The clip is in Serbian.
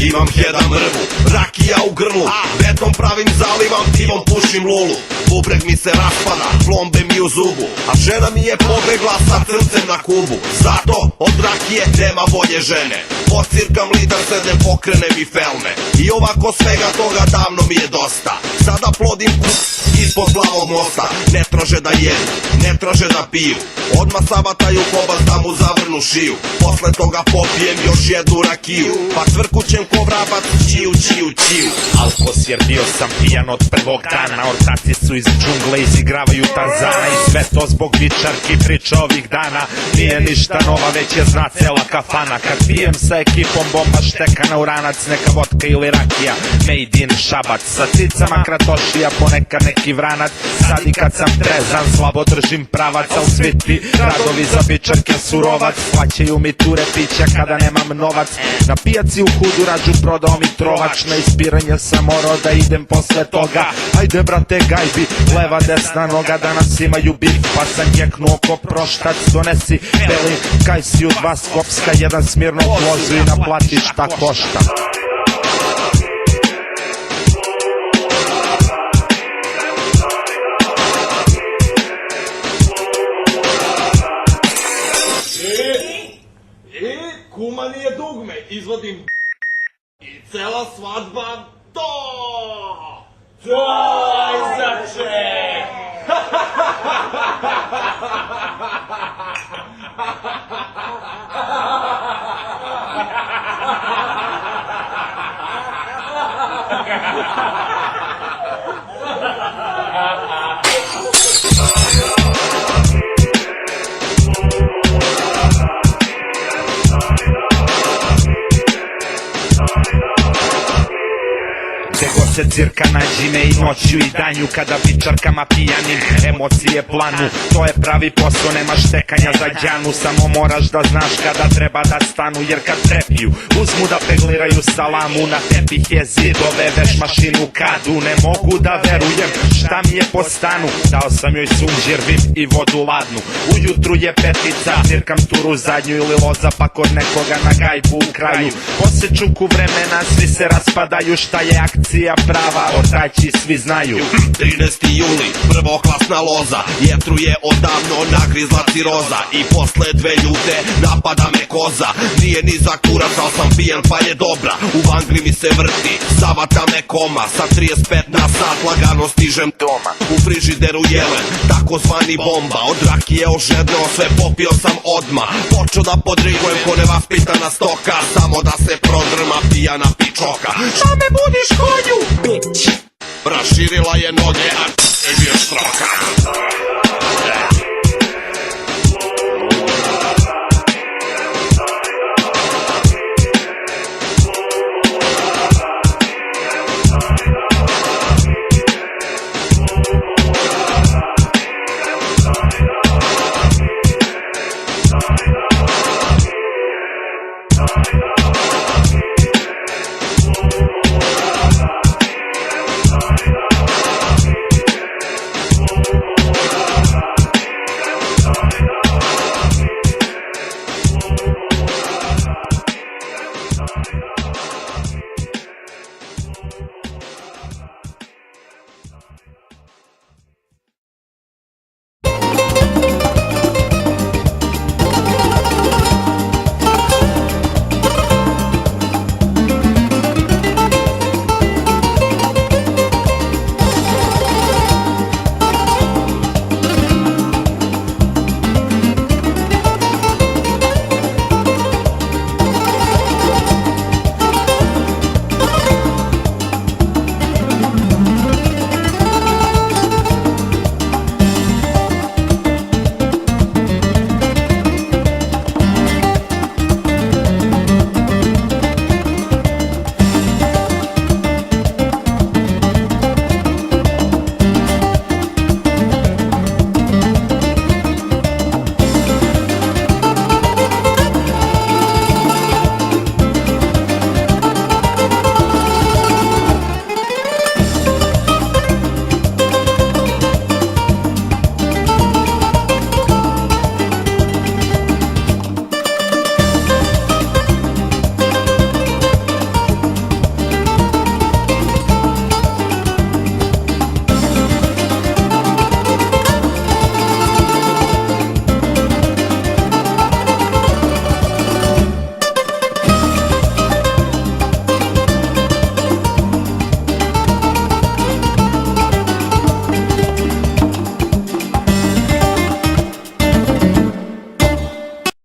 imam heda mrvu, rakija u grlu, beton pravim zalivam, pivom pušim lulu. Bubreg mi se raspada, plombe mi u zubu, a žena mi je pobegla sa crncem na kubu. Zato od rakije nema bolje žene, pocirkam litar se ne pokrenem i felme. I ovako svega toga davno mi je dosta, sada plodim kuk ispod plavog mosta. Ne traže da jedu, ne traže da piju, odmah sabataju kobas da mu zavrnu šiju. Posle toga popijem još jednu rakiju, pa cvrkućem ko vrabac, čiju, čiju, čiju. Alkos jer bio sam pijan od prvog dana, ortaci su iz džungle, izigravaju Tarzana. I sve to zbog vičarki priča ovih dana, nije ništa nova, već je zna cela kafana. Kad pijem sa ekipom bomba štekana u ranac, neka vodka ili rakija, made in Šabac. Sa cicama kratošija, ponekad neki vranac, sad i kad sam trezan, slabo držim pravac. A u sviti radovi za vičarke surovac, plaćaju mi ture pića kada nemam novac. Na pijaci u Hudu rađu prodao mi trovač, na ispiranje sam morao da idem posle toga. Ajde brate gajbi, leva desna noga, danas imaju bif, pa sam jeknuo ko proštac. Donesi beli kajsiju, dva skopska, jedan smirno vozu i naplati šta košta. Kuma nije dugme, izvodim i cela svadba to! Čaj zače! Se cirka nađi me i noću i danju, kada vičarkama pijanim emocije planu. To je pravi posao, nema štekanja za đanu, samo moraš da znaš kada treba da stanu. Jer kad trepiju, uzmu da pegliraju salamu, na tepih je zidove, veš mašinu kadu. Ne mogu da verujem šta mi je po stanu, dao sam joj sunđir, vip i vodu ladnu. Ujutru je petica, cirkam turu zadnju ili loza, pa kod nekoga na gajbu u kraju. Posle čuku vremena svi se raspadaju, šta je akcija prava, ortaći svi znaju. 13. juli, prvoklasna loza, jetru je odavno nagrizla ciroza. I posle dve ljute napada me koza, nije ni za kurac, al sam pijan pa je dobra. U vangli mi se vrti, zavata me koma, sa 35 na sat lagano stižem doma. U frižideru jelen, takozvani bomba, od rakije ožedneo sve popio sam odma. Počeo da podrigujem ko nevaspitana stoka, samo da se prodrma pijana pičoka. Šta me budiš konju? Bitch. Raširila je noge, a je štroka.